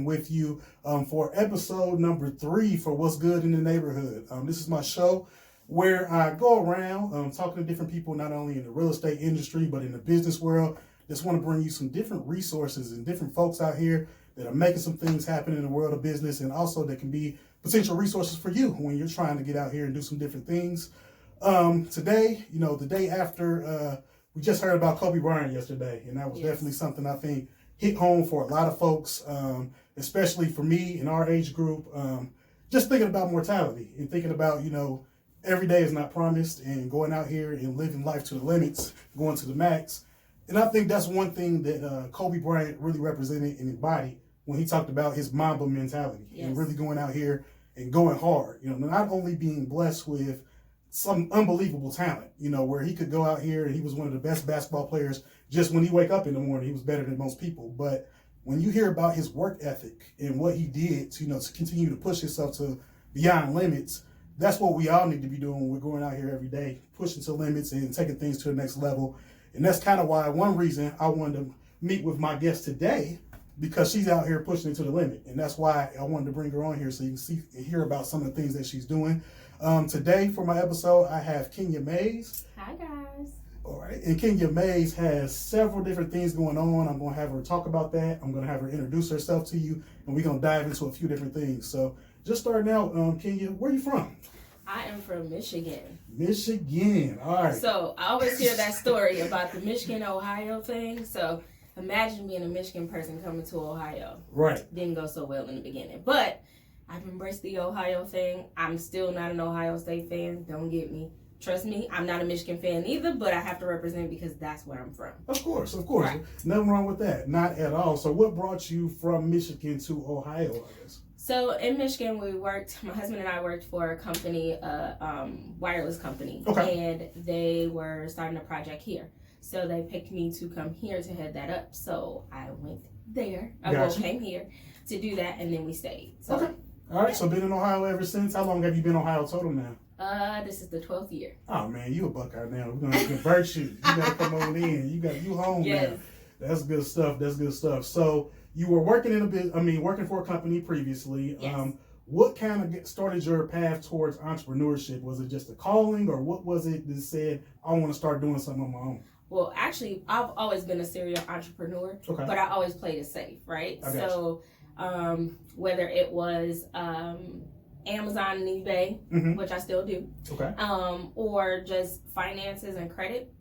with you for episode number 3 for What's Good in the Neighborhood. This is my show where I go around talking to different people, not only in the real estate industry, but in the business world. Just want to bring you some different resources and different folks out here that are making some things happen in the world of business, and also that can be potential resources for you when you're trying to get out here and do some different things. Today, the day after, we just heard about Kobe Bryant yesterday, and that was definitely something I think hit home for a lot of folks, especially for me in our age group. Just thinking about mortality and thinking about, every day is not promised, and going out here and living life to the limits, going to the max. And I think that's one thing that Kobe Bryant really represented and embodied when he talked about his Mamba mentality and really going out here and going hard. Not only being blessed with some unbelievable talent, where he could go out here and he was one of the best basketball players. Just when he wake up in the morning, he was better than most people. But when you hear about his work ethic and what he did, to continue to push himself to beyond limits, that's what we all need to be doing when we're going out here every day, pushing to limits and taking things to the next level. And that's kind of why one reason I wanted to meet with my guest today, because she's out here pushing it to the limit. And that's why I wanted to bring her on here so you can see and hear about some of the things that she's doing. Today for my episode, I have Kenya Mays. Hi, guys. All right. And Kenya Mays has several different things going on. I'm going to have her talk about that. I'm going to have her introduce herself to you, and we're going to dive into a few different things. So just starting out, Kenya, where are you from? I am from Michigan. Michigan. All right. So I always hear that story about the Michigan-Ohio thing. So imagine being a Michigan person coming to Ohio. Right. Didn't go so well in the beginning. But I've embraced the Ohio thing. I'm still not an Ohio State fan. Don't get me. Trust me, I'm not a Michigan fan either, but I have to represent because that's where I'm from. Of course. Right. Nothing wrong with that. Not at all. So what brought you from Michigan to Ohio, I guess? So in Michigan, my husband and I worked for a company, wireless company, and they were starting a project here. So they picked me to come here to head that up. So I went there. Came here to do that, and then we stayed. So, okay. All right. So been in Ohio ever since. How long have you been in Ohio total now? This is the 12th year. Oh man, you a Buckeye now. We're gonna convert you. You gotta come on in. You home now. That's good stuff. So you were working working for a company previously. Yes. What kind of started your path towards entrepreneurship? Was it just a calling, or what was it that said, I want to start doing something on my own? Well, actually, I've always been a serial entrepreneur, but I always played it safe, right? So whether it was Amazon and eBay, which I still do, or just finances and credit,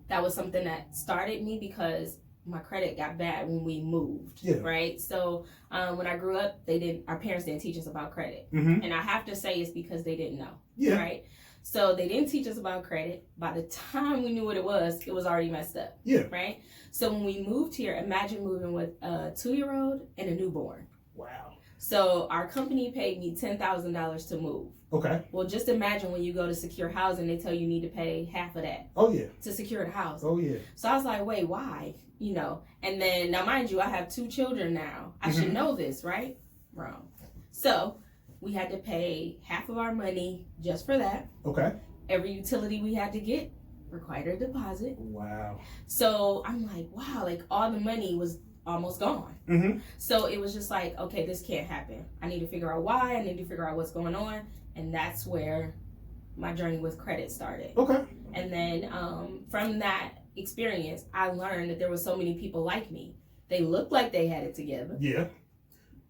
that was something that started me because my credit got bad when we moved, right? So when I grew up, our parents didn't teach us about credit. And I have to say it's because they didn't know, right? So they didn't teach us about credit. By the time we knew what it was already messed up, right? So when we moved here, imagine moving with a 2-year-old and a newborn. Wow. So our company paid me $10,000 to move. Okay. Well, just imagine when you go to secure housing, they tell you need to pay half of that. Oh, yeah. To secure the house. Oh, yeah. So I was like, wait, why? And then, now mind you, I have 2 children now. I should know this, right? Wrong. So we had to pay half of our money just for that. Okay. Every utility we had to get required a deposit. Wow. So I'm like, wow, like all the money was almost gone. So it was just like, okay, this can't happen. I need to figure out why. I need to figure out what's going on. And that's where my journey with credit started. Okay. And then from that experience, I learned that there were so many people like me. They looked like they had it together. Yeah.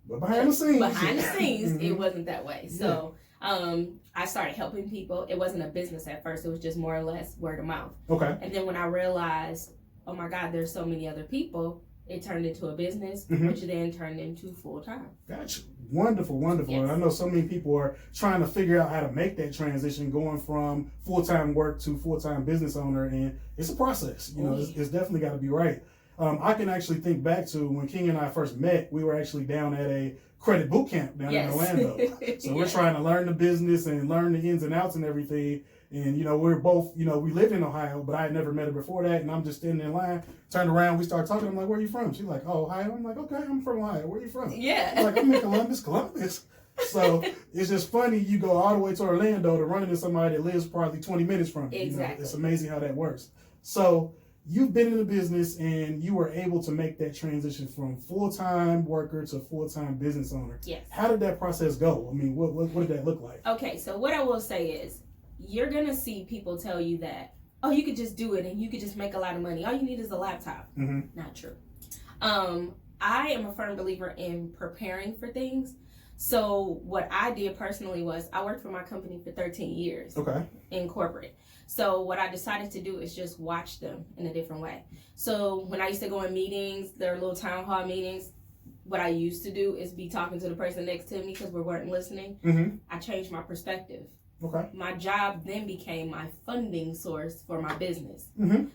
But behind the scenes, it wasn't that way. So I started helping people. It wasn't a business at first. It was just more or less word of mouth. Okay. And then when I realized, oh my God, there's so many other people, it turned into a business, which then turned into full-time. Gotcha. Wonderful. Yes. And I know so many people are trying to figure out how to make that transition, going from full-time work to full-time business owner, and it's a process. It's definitely got to be right. I can actually think back to when King and I first met. We were actually down at a credit boot camp down in Orlando. So we're trying to learn the business and learn the ins and outs and everything. And, we're both, we lived in Ohio, but I had never met her before that. And I'm just standing in line, turned around, we started talking. I'm like, where are you from? She's like, oh, Ohio. I'm like, okay, I'm from Ohio. Where are you from? Yeah. I'm like, I'm in Columbus. So it's just funny. You go all the way to Orlando to run into somebody that lives probably 20 minutes from you. Exactly. It's amazing how that works. So you've been in the business and you were able to make that transition from full-time worker to full-time business owner. Yes. How did that process go? I mean, what did that look like? Okay, so what I will say is, you're going to see people tell you that, oh, you could just do it and you could just make a lot of money. All you need is a laptop. Not true. I am a firm believer in preparing for things. So what I did personally was I worked for my company for 13 years in corporate. So what I decided to do is just watch them in a different way. So when I used to go in meetings, their little town hall meetings, what I used to do is be talking to the person next to me because we weren't listening. I changed my perspective. My job then became my funding source for my business.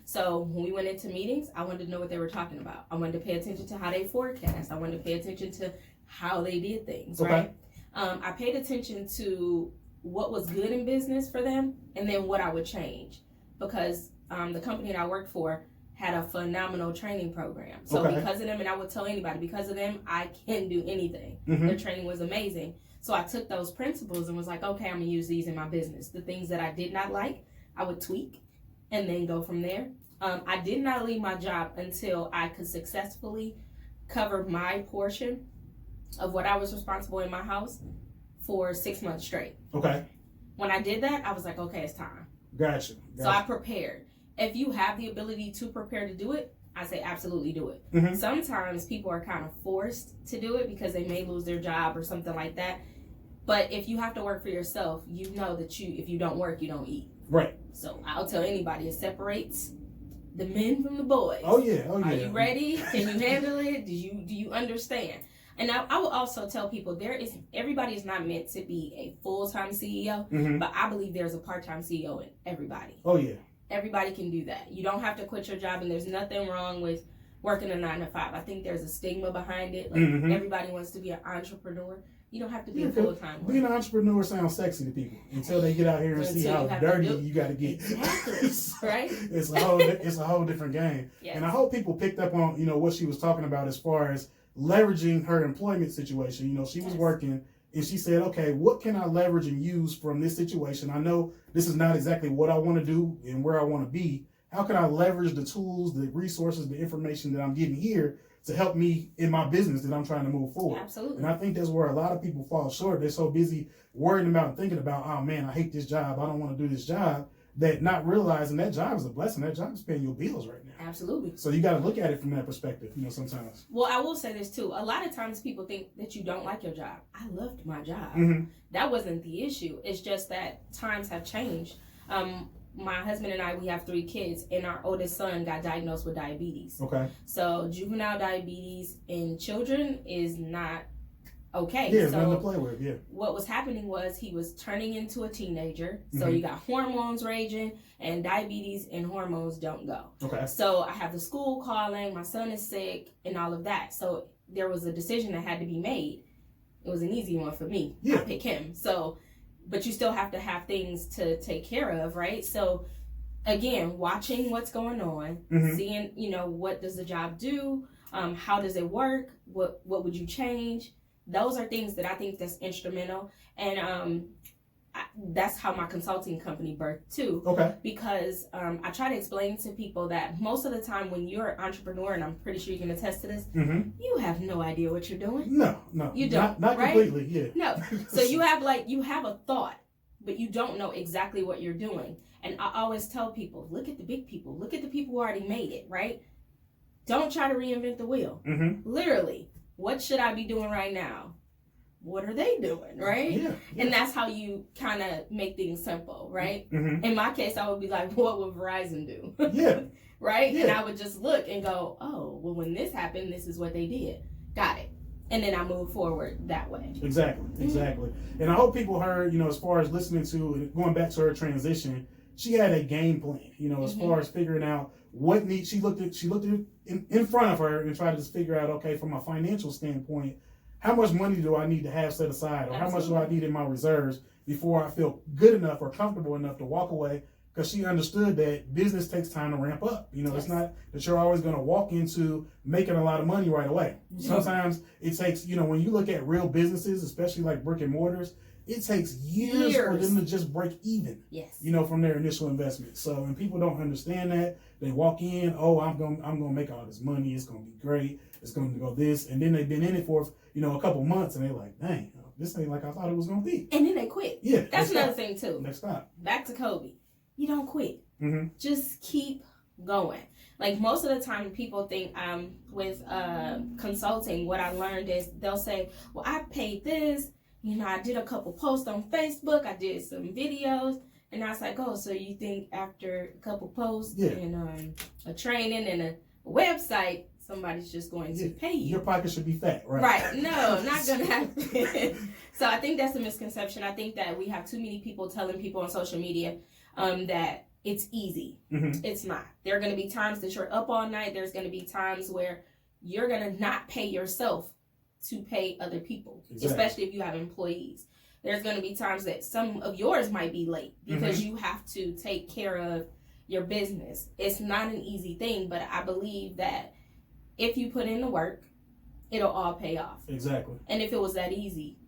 So when we went into meetings, I wanted to know what they were talking about. I wanted to pay attention to how they forecast. I wanted to pay attention to how they did things, right? I paid attention to what was good in business for them and then what I would change, because the company that I worked for had a phenomenal training program. So because of them, and I would tell anybody, because of them, I can do anything. Their training was amazing. So I took those principles and was like, okay, I'm going to use these in my business. The things that I did not like, I would tweak and then go from there. I did not leave my job until I could successfully cover my portion of what I was responsible in my house for 6 months straight. When I did that, I was like, okay, it's time. Gotcha. So I prepared. If you have the ability to prepare to do it, I say absolutely do it. Sometimes people are kind of forced to do it because they may lose their job or something like that. But if you have to work for yourself, you know that if you don't work, you don't eat. Right. So I'll tell anybody, it separates the men from the boys. Oh yeah. Are you ready? Can you handle it? Do you understand? And I will also tell people everybody is not meant to be a full-time CEO, but I believe there's a part-time CEO in everybody. Oh yeah. Everybody can do that. You don't have to quit your job, and there's nothing wrong with working a 9 to 5. I think there's a stigma behind it. Like everybody wants to be an entrepreneur. You don't have to be a full-time worker. Being an entrepreneur sounds sexy to people until they get out here and see how dirty you got to get. Exactly. Right? It's a whole different game. Yes. And I hope people picked up on what she was talking about as far as leveraging her employment situation. She was working. And she said, okay, what can I leverage and use from this situation? I know this is not exactly what I want to do and where I want to be. How can I leverage the tools, the resources, the information that I'm getting here to help me in my business that I'm trying to move forward? Absolutely. And I think that's where a lot of people fall short. They're so busy worrying about and thinking about, oh man, I hate this job. I don't want to do this job. That not realizing that job is a blessing. That job is paying your bills right now. Absolutely. So you got to look at it from that perspective, sometimes. Well, I will say this too. A lot of times people think that you don't like your job. I loved my job. That wasn't the issue. It's just that times have changed. My husband and I, we have 3 kids, and our oldest son got diagnosed with diabetes. So juvenile diabetes in children is not okay. Yeah, so nothing to play with. Yeah. What was happening was he was turning into a teenager. So you got hormones raging, and diabetes and hormones don't go. So I have the school calling, my son is sick, and all of that. So there was a decision that had to be made. It was an easy one for me. I pick him. So, but you still have to have things to take care of, right? So again, watching what's going on, seeing, what does the job do? How does it work? What would you change? Those are things that I think that's instrumental. And that's how my consulting company birthed too. Because I try to explain to people that most of the time when you're an entrepreneur, and I'm pretty sure you can attest to this, you have no idea what you're doing. No. You don't. Not right? completely, yeah. No. So you have a thought, but you don't know exactly what you're doing. And I always tell people, look at the big people. Look at the people who already made it, right? Don't try to reinvent the wheel. Literally. What should I be doing right now? What are they doing, right? Yeah. And that's how you kind of make things simple, right? In my case, I would be like, what would Verizon do? Yeah. Right? Yeah. And I would just look and go, oh, well, when this happened, this is what they did. Got it. And then I move forward that way. Exactly. And I hope people heard, as far as listening to, going back to her transition, she had a game plan, as far as figuring out what needs. She looked at in front of her and tried to just figure out, okay, from a financial standpoint, how much money do I need to have set aside, or how much do I need in my reserves before I feel good enough or comfortable enough to walk away? because she understood that business takes time to ramp up. You know, Yes. It's not that you're always going to walk into making a lot of money right away. Sometimes it takes, when you look at real businesses, especially like brick and mortars, it takes years for them to just break even. Yes. From their initial investment. So, and people don't understand that. They walk in, I'm gonna make all this money. It's gonna be great. It's going to go this, and then they've been in it for a couple months, and they're like, dang, this ain't like I thought it was gonna be. And then they quit. Yeah, that's another thing too. Next stop. Back to Kobe. You don't quit. Mm-hmm. Just keep going. Like most of the time, people think with consulting, what I learned is they'll say, well, I paid this. I did a couple posts on Facebook. I did some videos. And I was like, oh, so you think after a couple posts and a training and a website, somebody's just going to pay you? Your pocket should be fat, right? Right. No, not going to happen. So I think that's a misconception. I think that we have too many people telling people on social media that it's easy. Mm-hmm. It's not. There are going to be times that you're up all night. There's going to be times where you're going to not pay yourself to pay other people, especially if you have employees. There's going to be times that some of yours might be late because you have to take care of your business. It's not an easy thing, but I believe that if you put in the work, it'll all pay off. Exactly. And if it was that easy,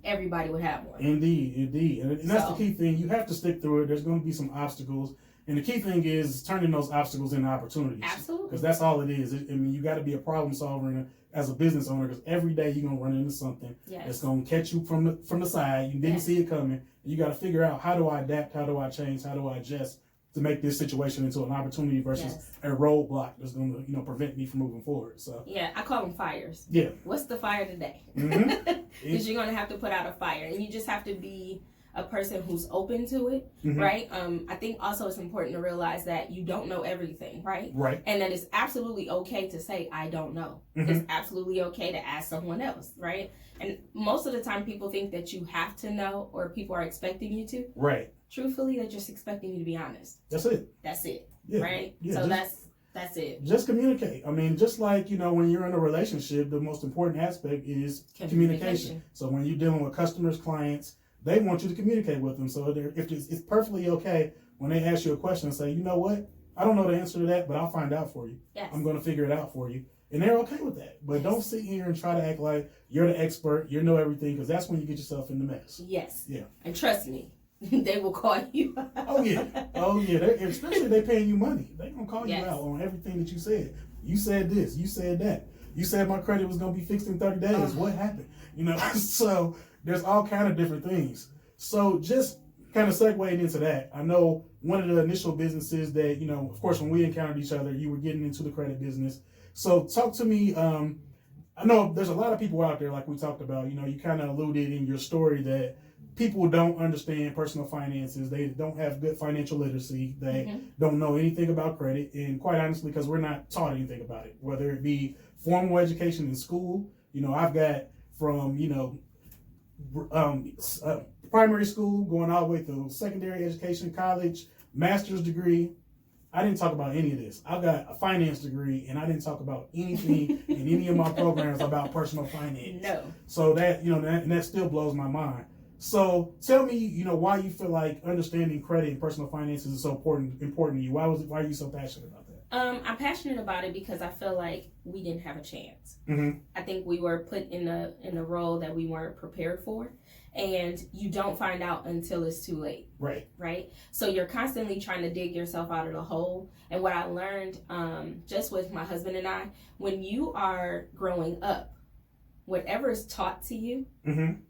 everybody would have one. Indeed. And that's the key thing. You have to stick through it. There's going to be some obstacles. And the key thing is turning those obstacles into opportunities. Absolutely. Because that's all it is. You got to be a problem solver as a business owner, because every day you're going to run into something that's going to catch you from the side. You didn't see it coming. You got to figure out, how do I adapt? How do I change? How do I adjust to make this situation into an opportunity versus a roadblock that's going to prevent me from moving forward. So I call them fires. Yeah. What's the fire today? Mm-hmm. Because you're going to have to put out a fire, and you just have to be a person who's open to it, right? I think also it's important to realize that you don't know everything, right? Right. And that it's absolutely okay to say, I don't know. It's absolutely okay to ask someone else, right? And most of the time people think that you have to know, or people are expecting you to. Right. Truthfully, they're just expecting you to be honest. That's it. Yeah. Right? Yeah, so that's it. Just communicate. Just like, when you're in a relationship, the most important aspect is communication. So when you're dealing with customers, clients, they want you to communicate with them. So if it's perfectly okay when they ask you a question and say, you know what, I don't know the answer to that, but I'll find out for you. Yes. I'm going to figure it out for you. And they're okay with that. But don't sit here and try to act like you're the expert, you know everything, because that's when you get yourself in the mess. Yes. Yeah. And trust me, they will call you. Oh, yeah. Especially if they're paying you money. They're going to call you out on everything that you said. You said this. You said that. You said my credit was going to be fixed in 30 days. What happened? So there's all kind of different things. So just kind of segueing into that, I know one of the initial businesses that, of course, when we encountered each other, you were getting into the credit business. So talk to me. I know there's a lot of people out there, like we talked about, you kind of alluded in your story that people don't understand personal finances. They don't have good financial literacy. They don't know anything about credit. And quite honestly, because we're not taught anything about it, whether it be formal education in school. I've got from, primary school going all the way through secondary education, college, master's degree. I didn't talk about any of this. I've got a finance degree, and I didn't talk about anything in any of my programs about personal finance. No. So that, that still blows my mind. So tell me, why you feel like understanding credit and personal finances is so important to you. Why are you so passionate about that? I'm passionate about it because I feel like we didn't have a chance. Mm-hmm. I think we were put in a role that we weren't prepared for, and you don't find out until it's too late. Right. So you're constantly trying to dig yourself out of the hole. And what I learned, just with my husband and I, when you are growing up, whatever is taught to you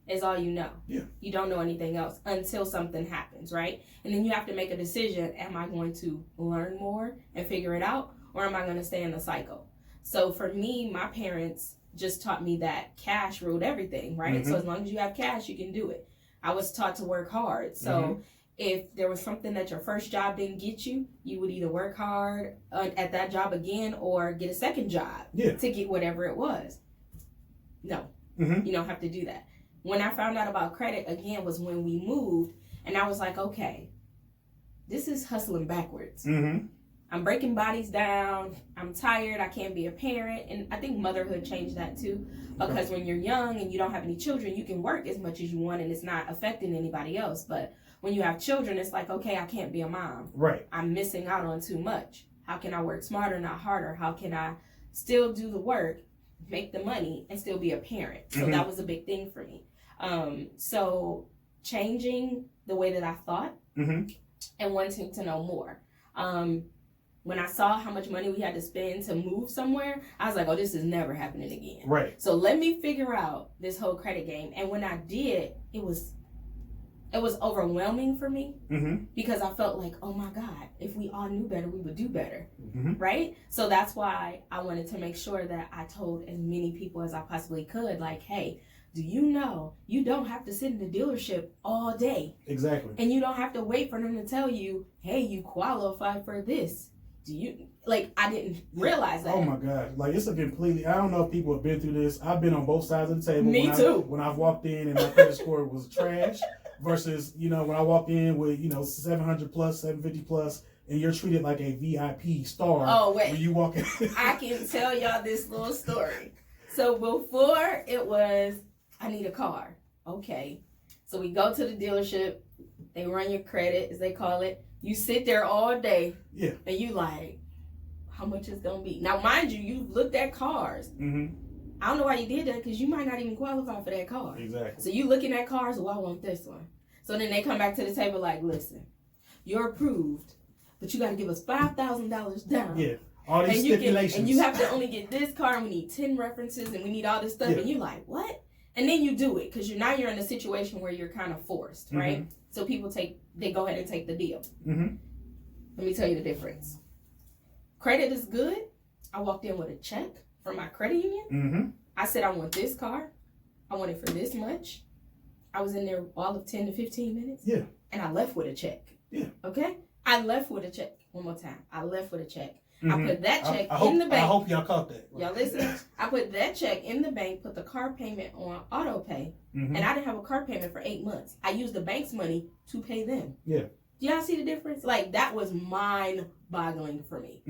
is all you know. Yeah. You don't know anything else until something happens, right? And then you have to make a decision. Am I going to learn more and figure it out, or am I going to stay in the cycle? So for me, my parents just taught me that cash ruled everything, right? So as long as you have cash, you can do it. I was taught to work hard. So if there was something that your first job didn't get you, you would either work hard at that job again or get a second job to get whatever it was. No, you don't have to do that. When I found out about credit, again, was when we moved, and I was like, okay, this is hustling backwards. I'm breaking bodies down. I'm tired. I can't be a parent. And I think motherhood changed that too. Because when you're young and you don't have any children, you can work as much as you want and it's not affecting anybody else. But when you have children, it's like, okay, I can't be a mom. Right. I'm missing out on too much. How can I work smarter, not harder? How can I still do the work, make the money, and still be a parent? So that was a big thing for me. So changing the way that I thought and wanting to know more. When I saw how much money we had to spend to move somewhere, I was like, oh, this is never happening again. Right. So let me figure out this whole credit game. And when I did, it was overwhelming for me because I felt like, oh my God, if we all knew better, we would do better. Right? So that's why I wanted to make sure that I told as many people as I possibly could, like, hey, do you know you don't have to sit in the dealership all day? Exactly. And you don't have to wait for them to tell you, hey, you qualify for this. Do you, like, I didn't realize that. Oh my God. Like, it's a completely, I don't know if people have been through this. I've been on both sides of the table. Me too. When I've walked in and my credit score was trash versus, when I walk in with, 700 plus, 750 plus, and you're treated like a VIP star. Oh, wait. When you walk in. I can tell y'all this little story. So before it was, I need a car. Okay. So we go to the dealership. They run your credit, as they call it. You sit there all day. Yeah. And you like, how much it's going to be? Now, mind you, you've looked at cars. I don't know why you did that because you might not even qualify for that car. Exactly. So you looking at cars, well, I want this one. So then they come back to the table like, listen, you're approved, but you got to give us $5,000 down. Yeah. All these stipulations. And you have to only get this car, and we need 10 references, and we need all this stuff. Yeah. And you're like, what? And then you do it because you're in a situation where you're kind of forced, right? So people they go ahead and take the deal. Let me tell you the difference. Credit is good. I walked in with a check from my credit union. I said, I want this car. I want it for this much. I was in there all of 10 to 15 minutes. Yeah. And I left with a check. Yeah. Okay? I left with a check. One more time. I left with a check. I put that check in the bank. I hope y'all caught that. Y'all listen. I put that check in the bank, put the car payment on auto pay, and I didn't have a car payment for 8 months. I used the bank's money to pay them. Yeah. Do y'all see the difference? Like, that was mind-boggling for me.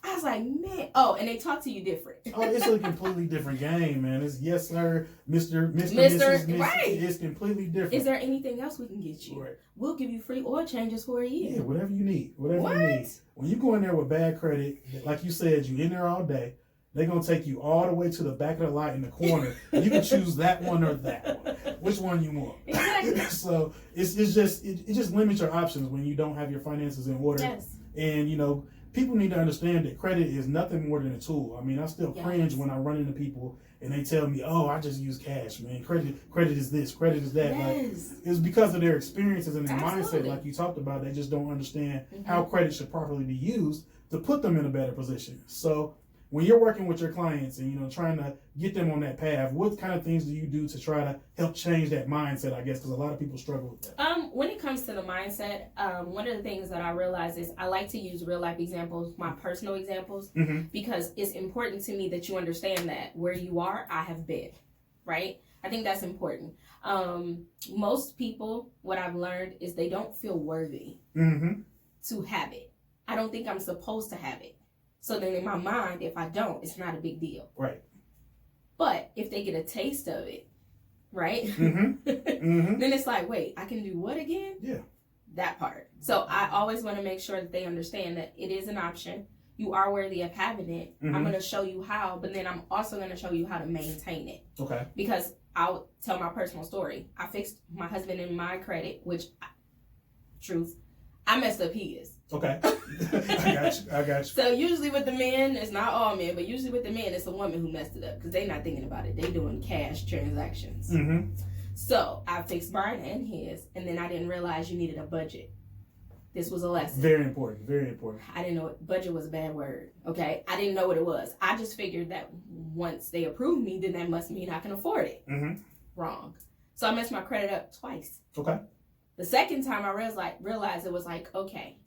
I was like, man. Oh, and they talk to you different. Oh, it's a completely different game, man. It's yes, sir, Mr. Mrs. Right. It's completely different. Is there anything else we can get you? Right. We'll give you free oil changes for a year. Yeah, whatever you need. Whatever you need. When you go in there with bad credit, like you said, you in there all day, they're going to take you all the way to the back of the lot in the corner. You can choose that one or that one. Which one you want. Exactly. So it just limits your options when you don't have your finances in order. Yes. And, people need to understand that credit is nothing more than a tool. I mean, I still cringe when I run into people and they tell me, oh, I just use cash, man. Credit is this, credit is that. Like, it's because of their experiences and their mindset, like you talked about. They just don't understand how credit should properly be used to put them in a better position. So when you're working with your clients and, trying to get them on that path, what kind of things do you do to try to help change that mindset, I guess, because a lot of people struggle with that? When it comes to the mindset, one of the things that I realize is I like to use real life examples, my personal examples, because it's important to me that you understand that where you are, I have been, right? I think that's important. Most people, what I've learned is they don't feel worthy to have it. I don't think I'm supposed to have it. So then in my mind, if I don't, it's not a big deal. Right. But if they get a taste of it, right? Then it's like, wait, I can do what again? Yeah. That part. So I always want to make sure that they understand that it is an option. You are worthy of having it. I'm going to show you how, but then I'm also going to show you how to maintain it. Okay. Because I'll tell my personal story. I fixed my husband in my credit, which, truth, I messed up his. Okay. I got you. So usually with the men, it's not all men, but usually with the men, it's the woman who messed it up because they're not thinking about it. They doing cash transactions. So I fixed mine and his, and then I didn't realize you needed a budget. This was a lesson. Very important. Very important. I didn't know budget was a bad word. Okay. I didn't know what it was. I just figured that once they approved me, then that must mean I can afford it. Wrong. So I messed my credit up twice. Okay. The second time I realized it was like, okay,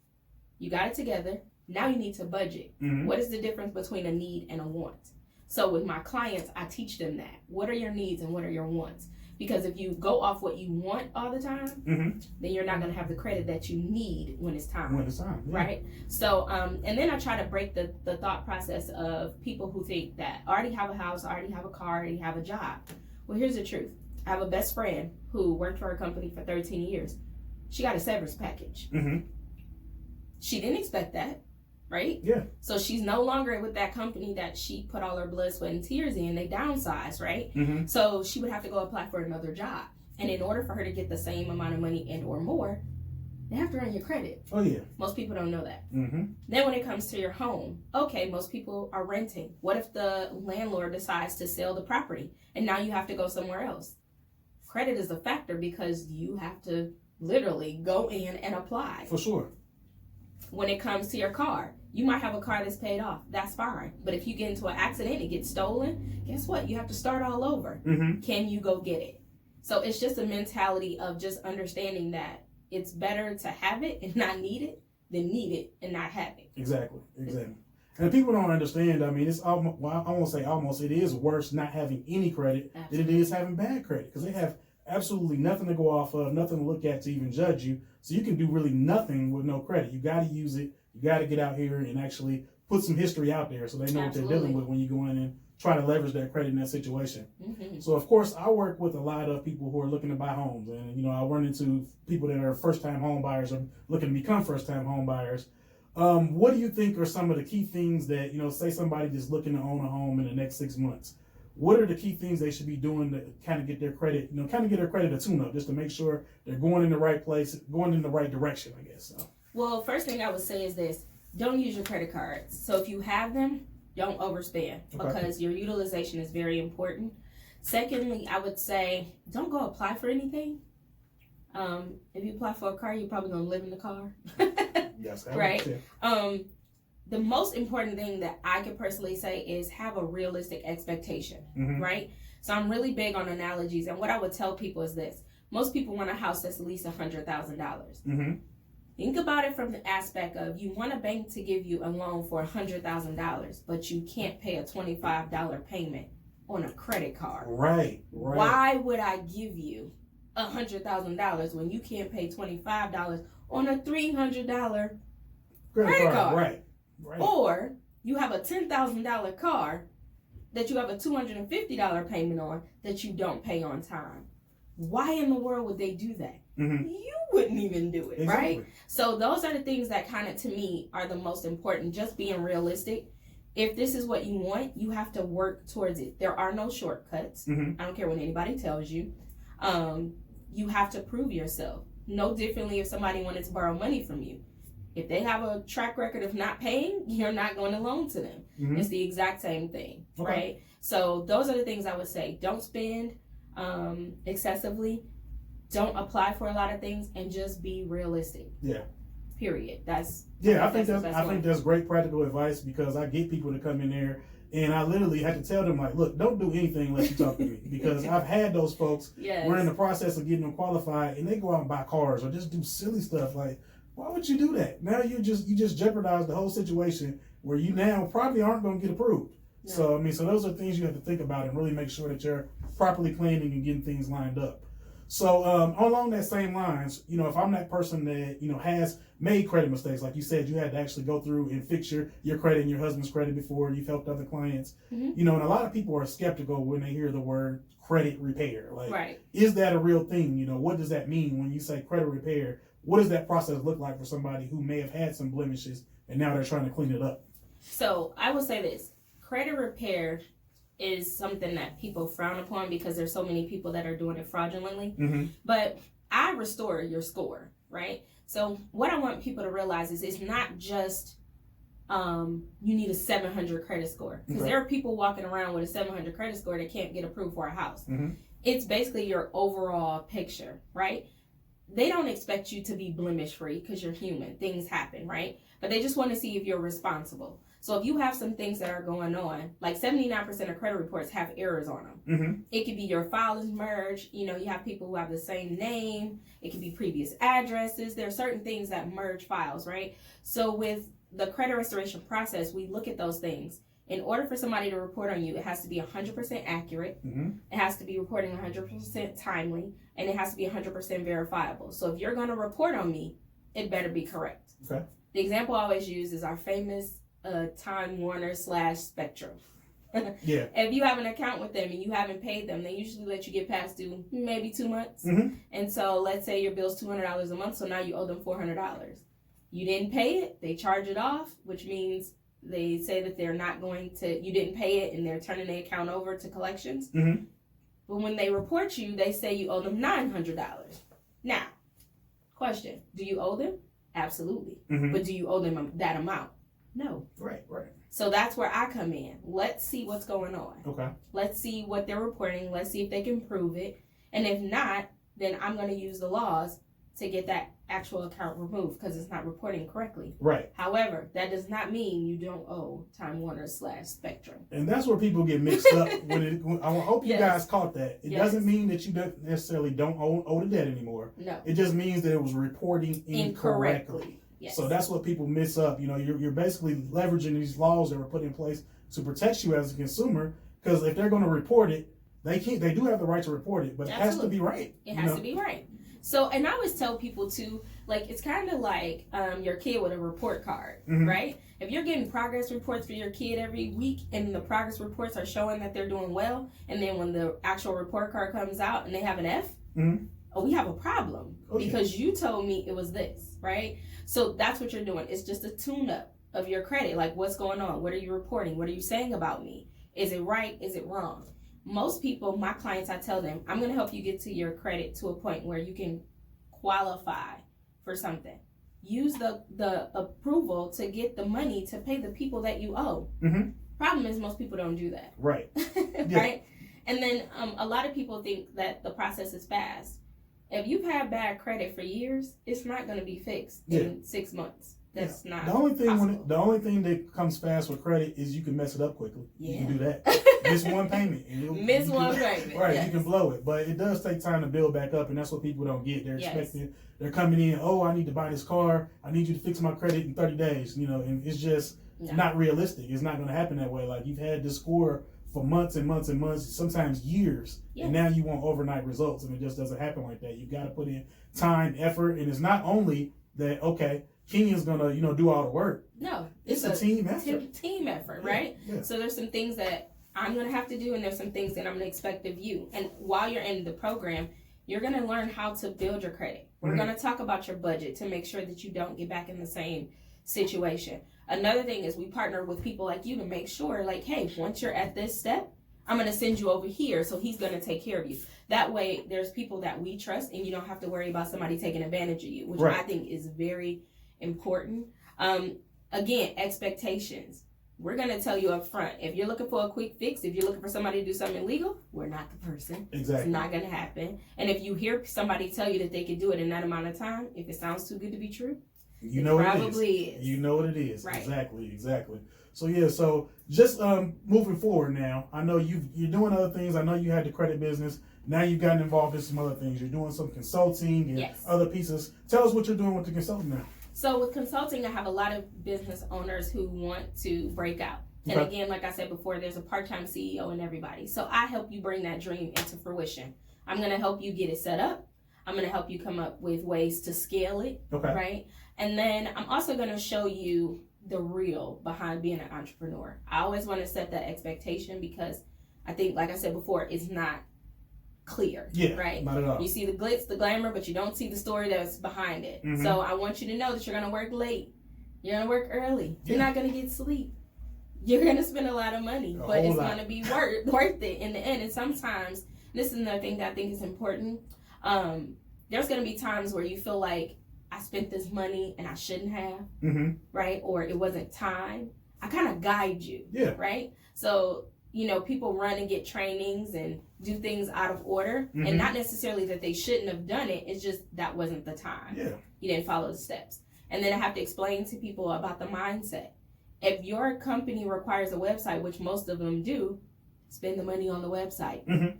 you got it together. Now you need to budget. What is the difference between a need and a want? So with my clients, I teach them that. What are your needs and what are your wants? Because if you go off what you want all the time, then you're not going to have the credit that you need when it's time. Right? So, and then I try to break the thought process of people who think that I already have a house, I already have a car, I already have a job. Well, here's the truth. I have a best friend who worked for a company for 13 years. She got a severance package. She didn't expect that. Right? Yeah. So she's no longer with that company that she put all her blood, sweat, and tears in. They downsized, right? So she would have to go apply for another job. And in order for her to get the same amount of money and or more, they have to run your credit. Oh, yeah. Most people don't know that. Then when it comes to your home, okay, most people are renting. What if the landlord decides to sell the property and now you have to go somewhere else? Credit is a factor because you have to literally go in and apply. For sure. When it comes to your car, you might have a car that's paid off. That's fine. But if you get into an accident, it gets stolen, guess what? You have to start all over. Can you go get it? So it's just a mentality of just understanding that it's better to have it and not need it than need it and not have it. Exactly. And people don't understand. I mean, it's almost, well, I won't say almost, it is worse not having any credit than it is having bad credit, because they have absolutely nothing to go off of, nothing to look at to even judge you. So you can do really nothing with no credit. You got to use it. You got to get out here and actually put some history out there so they know what they're dealing with when you go in and try to leverage that credit in that situation. So, of course, I work with a lot of people who are looking to buy homes. And, you know, I run into people that are first-time home buyers or looking to become first-time home buyers. What do you think are some of the key things that, you know, say somebody just looking to own a home in the next 6 months? What are the key things they should be doing to kind of get their credit, you know, kind of get their credit a tune-up, just to make sure they're going in the right place, going in the right direction, I guess? So. Well, first thing I would say is this. Don't use your credit cards. So if you have them, don't overspend because your utilization is very important. Secondly, I would say don't go apply for anything. If you apply for a car, you're probably going to live in the car. Yes, right? The most important thing that I could personally say is have a realistic expectation, right? So I'm really big on analogies. And what I would tell people is this. Most people want a house that's at least $100,000. Think about it from the aspect of you want a bank to give you a loan for $100,000, but you can't pay a $25 payment on a credit card. Right. Why would I give you $100,000 when you can't pay $25 on a $300 credit card? Right. Or you have a $10,000 car that you have a $250 payment on that you don't pay on time. Why in the world would they do that? You wouldn't even do it, right? So those are the things that kind of, to me, are the most important. Just being realistic. If this is what you want, you have to work towards it. There are no shortcuts. I don't care what anybody tells you. You have to prove yourself. No differently if somebody wanted to borrow money from you. If they have a track record of not paying, you're not going to loan to them. It's the exact same thing, right? So those are the things I would say. Don't spend excessively. Don't apply for a lot of things, and just be realistic. Yeah. Period. I think that's great practical advice, because I get people to come in there and I literally have to tell them, like, look, don't do anything unless you talk to me, because I've had those folks. We're in the process of getting them qualified and they go out and buy cars or just do silly stuff. Like, why would you do that? Now you just jeopardize the whole situation where you now probably aren't going to get approved. No. So, I mean, so those are things you have to think about and really make sure that you're properly planning and getting things lined up. So along that same lines, you know, if I'm that person that, you know, has made credit mistakes, like you said, you had to actually go through and fix your credit and your husband's credit before you've helped other clients, you know, and a lot of people are skeptical when they hear the word credit repair. Like, is that a real thing? You know, what does that mean when you say credit repair? What does that process look like for somebody who may have had some blemishes and now they're trying to clean it up? So I will say this, credit repair is something that people frown upon because there's so many people that are doing it fraudulently. But I restore your score, right? So what I want people to realize is it's not just you need a 700 credit score. Because there are people walking around with a 700 credit score that can't get approved for a house. It's basically your overall picture, right? They don't expect you to be blemish free because you're human. Things happen, right? But they just want to see if you're responsible. So if you have some things that are going on, like 79% of credit reports have errors on them. It could be your file is merged. You know, you have people who have the same name. It could be previous addresses. There are certain things that merge files, right? So with the credit restoration process, we look at those things. In order for somebody to report on you, it has to be 100% accurate. It has to be reporting 100% timely, and it has to be 100% verifiable. So if you're going to report on me, it better be correct. Okay. The example I always use is our famous Time Warner / Spectrum. Yeah. If you have an account with them and you haven't paid them, they usually let you get past due maybe 2 months. And so let's say your bill's $200 a month, so now you owe them $400. You didn't pay it, they charge it off, which means they say that they're not going to, you didn't pay it and they're turning the account over to collections. But when they report you, they say you owe them $900. Now, question, do you owe them? Absolutely. But do you owe them that amount? No. Right. So that's where I come in. Let's see what's going on. Okay. Let's see what they're reporting. Let's see if they can prove it. And if not, then I'm going to use the laws to get that actual account removed because it's not reporting correctly. Right. However, that does not mean you don't owe Time Warner / Spectrum. And that's where people get mixed up. I hope you guys caught that. It doesn't mean that you don't necessarily don't owe the debt anymore. No. It just means that it was reporting incorrectly. Yes. So that's what people miss up. You're basically leveraging these laws that were put in place to protect you as a consumer. Because if they're going to report it, they do have the right to report it, but it has to be right. It has to be right. So, and I always tell people too, like, it's kind of like your kid with a report card, right? If you're getting progress reports for your kid every week and the progress reports are showing that they're doing well, and then when the actual report card comes out and they have an F, we have a problem because you told me it was this, right? So that's what you're doing. It's just a tune-up of your credit. Like, what's going on? What are you reporting? What are you saying about me? Is it right? Is it wrong? Most people, my clients, I tell them, I'm going to help you get to your credit to a point where you can qualify for something. Use the approval to get the money to pay the people that you owe. Problem is, most people don't do that. Right. Right? And then a lot of people think that the process is fast. If you've had bad credit for years, it's not going to be fixed in 6 months. That's not the only thing possible. the only thing that comes fast with credit is you can mess it up quickly. You can do that. Miss one payment. Miss one payment. Right, yes. You can blow it. But it does take time to build back up, and that's what people don't get. They're expecting, they're coming in, oh, I need to buy this car. I need you to fix my credit in 30 days. And it's just not realistic. It's not going to happen that way. Like, you've had this score for months and months and months, sometimes years, and now you want overnight results, and it just doesn't happen like that. You've got to put in time, effort, and it's not only that, okay, Kenya's gonna, do all the work. No, it's a team effort. Team effort, right? Yeah. So there's some things that I'm gonna have to do, and there's some things that I'm gonna expect of you. And while you're in the program, you're gonna learn how to build your credit. We're gonna talk about your budget to make sure that you don't get back in the same situation. Another thing is we partner with people like you to make sure, like, hey, once you're at this step, I'm gonna send you over here, so he's gonna take care of you. That way, there's people that we trust, and you don't have to worry about somebody taking advantage of you, which I think is very important. Again, expectations. We're going to tell you up front. If you're looking for a quick fix, if you're looking for somebody to do something illegal, we're not the person. Exactly. It's not going to happen. And if you hear somebody tell you that they could do it in that amount of time, if it sounds too good to be true, you know probably is. You know what it is. Right. Exactly. So so just moving forward now, I know you're doing other things. I know you had the credit business. Now you've gotten involved in some other things. You're doing some consulting and other pieces. Tell us what you're doing with the consulting now. So with consulting, I have a lot of business owners who want to break out. And again, like I said before, there's a part-time CEO in everybody. So I help you bring that dream into fruition. I'm going to help you get it set up. I'm going to help you come up with ways to scale it, right? And then I'm also going to show you the real behind being an entrepreneur. I always want to set that expectation because I think, like I said before, it's not clear, right? Not at all. You see the glitz, the glamour, but you don't see the story that's behind it. So I want you to know that you're going to work late. You're going to work early. You're not going to get sleep. You're going to spend a lot of money, but it's going to be worth it in the end. And sometimes, this is another thing that I think is important. There's going to be times where you feel like I spent this money and I shouldn't have, right? Or it wasn't time. I kind of guide you, right? So, people run and get trainings and do things out of order, and not necessarily that they shouldn't have done it. It's just that wasn't the time. You didn't follow the steps. And then I have to explain to people about the mindset. If your company requires a website, which most of them do, spend the money on the website.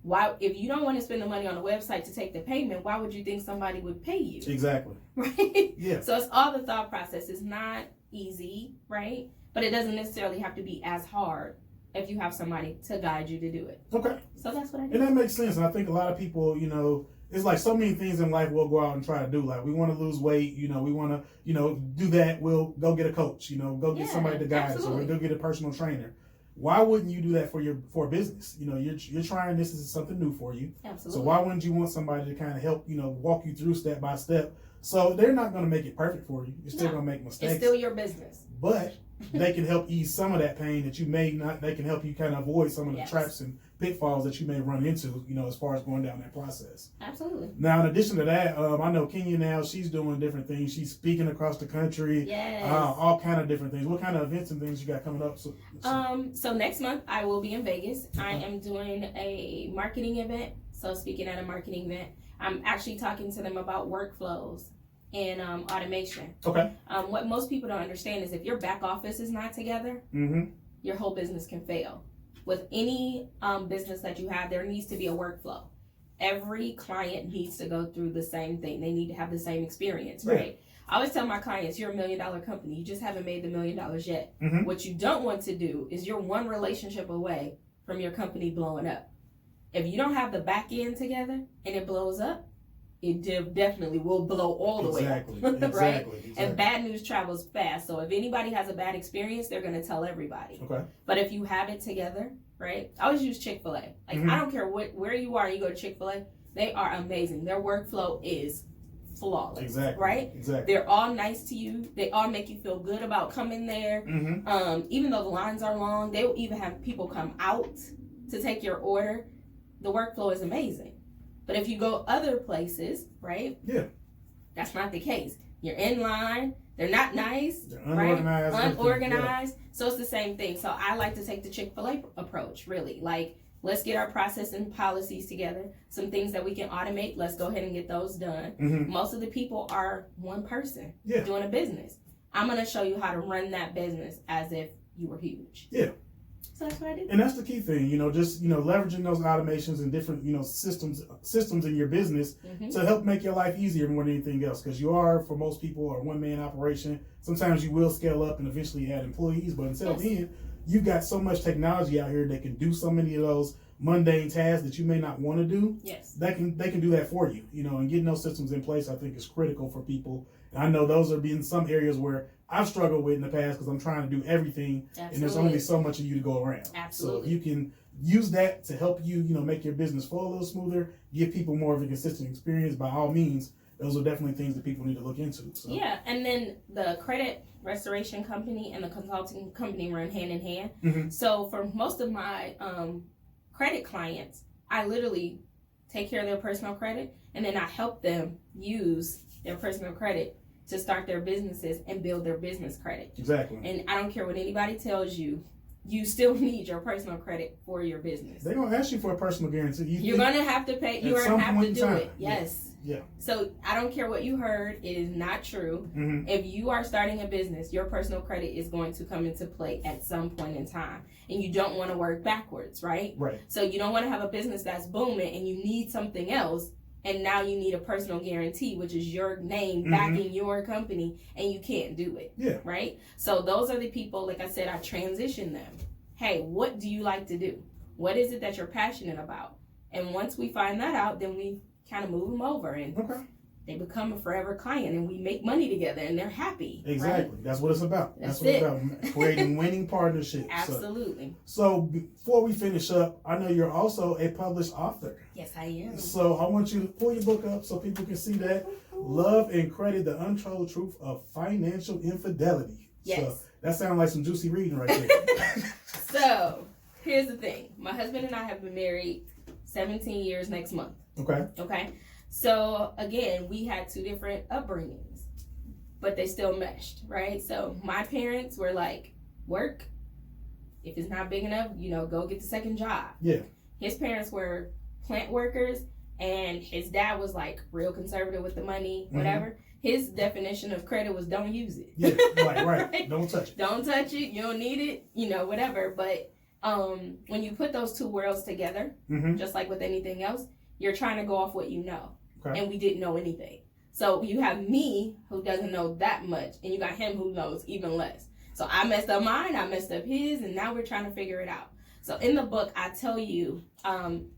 Why, if you don't want to spend the money on the website to take the payment, why would you think somebody would pay you? Exactly. Right? So it's all the thought process. It's not easy, right? but it doesn't necessarily have to be as hard if you have somebody to guide you to do it. Okay. So that's what I do. And that makes sense. And I think a lot of people, it's like so many things in life we'll go out and try to do. Like we want to lose weight, we want to, do that. We'll go get a coach, go get somebody to guide us, or we'll go get a personal trainer. Why wouldn't you do that for a business? You're trying, this is something new for you. Absolutely. So why wouldn't you want somebody to kind of help, walk you through step by step? So they're not going to make it perfect for you. You're still going to make mistakes. It's still your business. But they can help ease some of that pain that you may not. They can help you kind of avoid some of the traps and pitfalls that you may run into, as far as going down that process. Absolutely. Now, in addition to that, I know Kenya now, she's doing different things. She's speaking across the country. Yes. All kind of different things. What kind of events and things you got coming up? So next month I will be in Vegas. I am doing a marketing event. So speaking at a marketing event, I'm actually talking to them about workflows and automation. Okay. What most people don't understand is if your back office is not together, your whole business can fail. With any business that you have, there needs to be a workflow. Every client needs to go through the same thing. They need to have the same experience, right? I always tell my clients, you're $1 million company. You just haven't made the $1 million yet. What you don't want to do is you're one relationship away from your company blowing up. If you don't have the back end together and it blows up, it definitely will blow all the way up. Right? Exactly. And bad news travels fast. So if anybody has a bad experience, they're going to tell everybody. Okay. But if you have it together, right? I always use Chick-fil-A. Like, I don't care where you are, you go to Chick-fil-A, they are amazing. Their workflow is flawless. Exactly. Right? Exactly. They're all nice to you. They all make you feel good about coming there. Even though the lines are long, they will even have people come out to take your order. The workflow is amazing. But if you go other places, right? Yeah. That's not the case. You're in line. They're not nice. They're unorganized. Right? Unorganized. Yeah. So it's the same thing. So I like to take the Chick-fil-A approach, really. Like, let's get our process and policies together. Some things that we can automate, let's go ahead and get those done. Most of the people are one person doing a business. I'm going to show you how to run that business as if you were huge. Yeah. So that's what I do. And that's the key thing, just, leveraging those automations and different, systems in your business to help make your life easier more than anything else. Because you are, for most people, a one-man operation. Sometimes you will scale up and eventually add employees. But until then, you've got so much technology out here that can do so many of those mundane tasks that you may not want to do. Yes. They can do that for you, and getting those systems in place, I think, is critical for people. And I know those are being some areas where I've struggled with in the past because I'm trying to do everything. Absolutely. And there's only so much of you to go around. Absolutely. So if you can use that to help you, make your business flow a little smoother, give people more of a consistent experience, by all means, those are definitely things that people need to look into. So. Yeah, and then the credit restoration company and the consulting company run hand in hand. So for most of my credit clients, I literally take care of their personal credit, and then I help them use their personal credit to start their businesses and build their business credit. Exactly. And I don't care what anybody tells you, you still need your personal credit for your business. They're going to ask you for a personal guarantee. You're going to have to pay. You're going to have to do it. Yes. Yeah. So I don't care what you heard. It is not true. If you are starting a business, your personal credit is going to come into play at some point in time. And you don't want to work backwards, right? Right. So you don't want to have a business that's booming and you need something else. And now you need a personal guarantee, which is your name backing your company, and you can't do it. Yeah. Right? So those are the people, like I said, I transition them. Hey, what do you like to do? What is it that you're passionate about? And once we find that out, then we kind of move them over, and they become a forever client, and we make money together, and they're happy. Exactly. Right? That's what it's about. That's what it. It's about. Creating winning partnerships. Absolutely. So before we finish up, I know you're also a published author. Yes, I am. So I want you to pull your book up so people can see that. Love and Credit, The Untold Truth of Financial Infidelity. Yes. So that sounds like some juicy reading right there. So here's the thing. My husband and I have been married 17 years next month. Okay. So again, we had two different upbringings, but they still meshed, right? So my parents were like, work. If it's not big enough, go get the second job. Yeah. His parents were plant workers, and his dad was like real conservative with the money, whatever. His definition of credit was don't use it. Yeah, right. Don't touch it. Don't touch it. You don't need it, whatever. But when you put those two worlds together, just like with anything else, you're trying to go off what you know. Okay. And we didn't know anything. So you have me who doesn't know that much, and you got him who knows even less. So I messed up mine, I messed up his, and now we're trying to figure it out. So in the book, I tell you,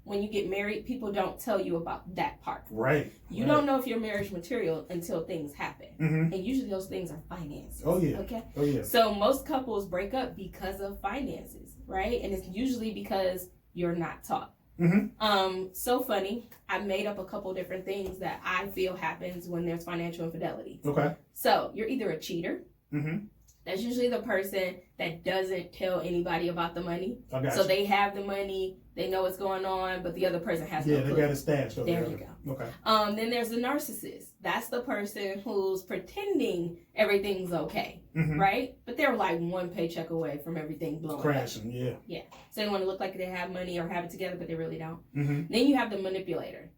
when you get married, people don't tell you about that part. Right. You don't know if you're marriage material until things happen. Mm-hmm. And usually those things are finances. Oh, yeah. Okay? Oh, yeah. So most couples break up because of finances, right? And it's usually because you're not taught. Mm-hmm. So funny. I made up a couple different things that I feel happens when there's financial infidelity. Okay. So you're either a cheater. Mm-hmm. That's usually the person that doesn't tell anybody about the money. So they have the money, they know what's going on, but the other person has no clue. Yeah, they got it stashed over there. You go. Okay. Then there's the narcissist. That's the person who's pretending everything's okay, right? But they're like one paycheck away from everything blowing crashing. up. Yeah. So they want to look like they have money or have it together, but they really don't. Mm-hmm. Then you have the manipulator.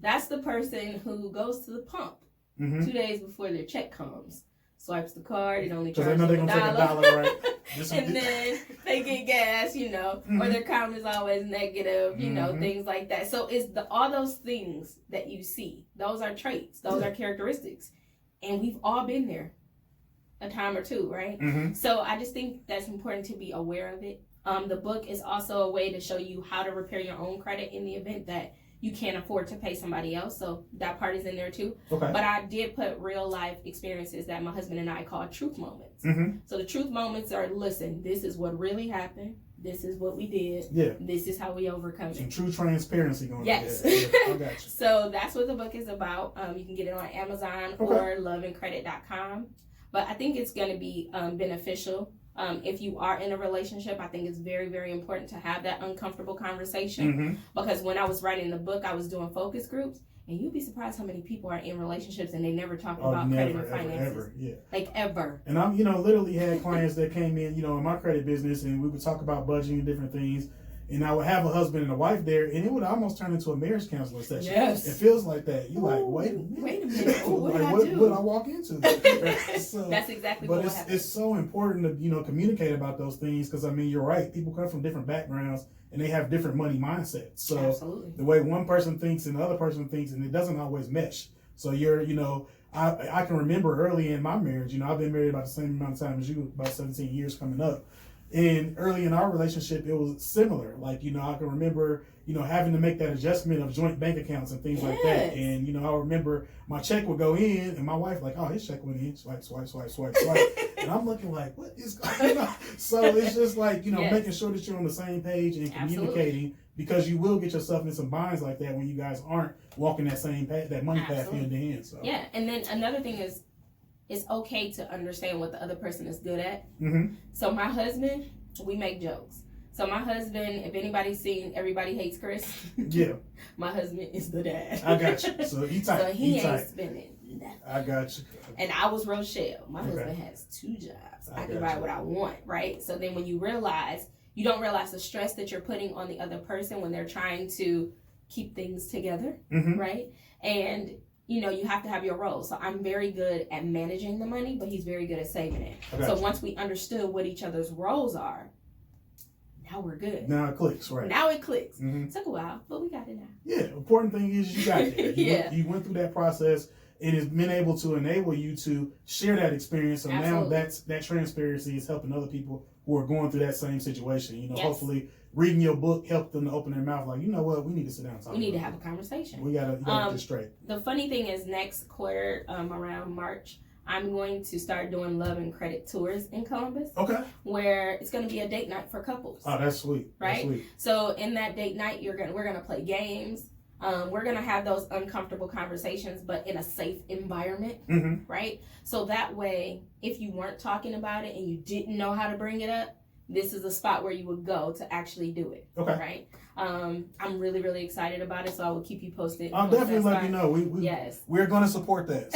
That's the person who goes to the pump 2 days before their check comes. Swipes the card, it only charges them $1. Right? And then they get gas, or their comment is always negative, things like that. So it's all those things that you see. Those are traits. Those are characteristics. And we've all been there a time or two, right? Mm-hmm. So I just think that's important to be aware of it. The book is also a way to show you how to repair your own credit in the event that you can't afford to pay somebody else. So that part is in there too. Okay. But I did put real life experiences that my husband and I call truth moments. Mm-hmm. So the truth moments are, listen, this is what really happened. This is what we did. Yeah. This is how we overcome Some it. true transparency going on. Yes. Yeah, I got you. So that's what the book is about. You can get it on Amazon or loveandcredit.com. But I think it's going to be beneficial. If you are in a relationship, I think it's very, very important to have that uncomfortable conversation. Because when I was writing the book, I was doing focus groups, and you'd be surprised how many people are in relationships and they never talk about credit and finances. Ever, yeah. Like ever. And I'm, literally had clients that came in, in my credit business, and we would talk about budgeting and different things. And I would have a husband and a wife there, and it would almost turn into a marriage counseling session. Yes. It feels like that. You're like, wait a minute. Ooh, what like, did I do? What did I walk into? So, that's exactly what happened. But it's so important to, communicate about those things because, you're right. People come from different backgrounds, and they have different money mindsets. So absolutely. The way one person thinks and the other person thinks, and it doesn't always mesh. So you're, I can remember early in my marriage, I've been married about the same amount of time as you, about 17 years coming up. And early in our relationship, it was similar. Like, I can remember, having to make that adjustment of joint bank accounts and things like that. And, I remember my check would go in and my wife like, oh, his check went in, swipe, swipe, swipe, swipe, swipe. And I'm looking like, what is going on? So it's just like, making sure that you're on the same page and communicating because you will get yourself in some binds like that when you guys aren't walking that same path, that money path hand to hand. So. Yeah. And then another thing is, it's okay to understand what the other person is good at. So my husband, we make jokes. So my husband, if anybody's seen Everybody Hates Chris, yeah, my husband is the dad. I got you. So he tight. So he ain't spending nothing. I got you. And I was Rochelle. My husband has 2 jobs. I can buy what I want, right? So then when you don't realize the stress that you're putting on the other person when they're trying to keep things together, right? And you have to have your role. So I'm very good at managing the money, but he's very good at saving it. So once we understood what each other's roles are, now we're good. Now it clicks, right? Now it clicks. Took a while, but we got it now. Yeah, important thing is you got there. You went through that process. It has been able to enable you to share that experience. So now that transparency is helping other people who are going through that same situation. Hopefully reading your book helped them to open their mouth like, you know what, we need to sit down and talk. We need to have a conversation. We gotta get this straight. The funny thing is next quarter, around March, I'm going to start doing Love and Credit tours in Columbus. Okay. Where it's going to be a date night for couples. Oh, that's sweet. Right? That's sweet. So in that date night, we're going to play games. We're going to have those uncomfortable conversations, but in a safe environment, right? So that way, if you weren't talking about it and you didn't know how to bring it up, this is a spot where you would go to actually do it. Okay. Right? I'm really, really excited about it, so I will keep you posted. I'll definitely let you know. We're going to support that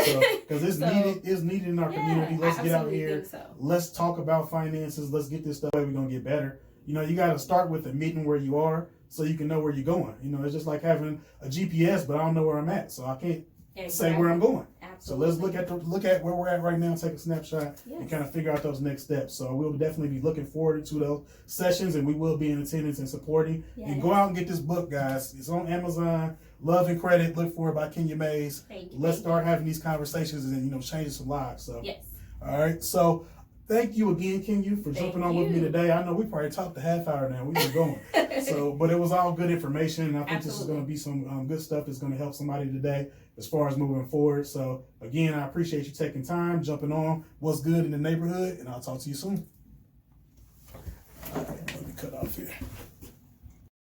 because it's needed in our community. Let's get out here. Let's talk about finances. Let's get this stuff. We're going to get better. You got to start with admitting where you are so you can know where you're going. It's just like having a GPS, but I don't know where I'm at, so I can't say where I'm going. Absolutely. So let's look at where we're at right now, take a snapshot, and kind of figure out those next steps. So we'll definitely be looking forward to those sessions, and we will be in attendance and supporting. Yes. And go out and get this book, guys. It's on Amazon. Love and Credit. Look for it by Kenya Mays. Let's start having these conversations and changing some lives. So yes. All right. So thank you again, Kenya, for jumping on with me today. I know we probably talked a half hour now. We've been going. But it was all good information. And I think this is going to be some good stuff that's going to help somebody today as far as moving forward. So, again, I appreciate you taking time, jumping on What's Good in the Neighborhood, and I'll talk to you soon. All right, let me cut off here.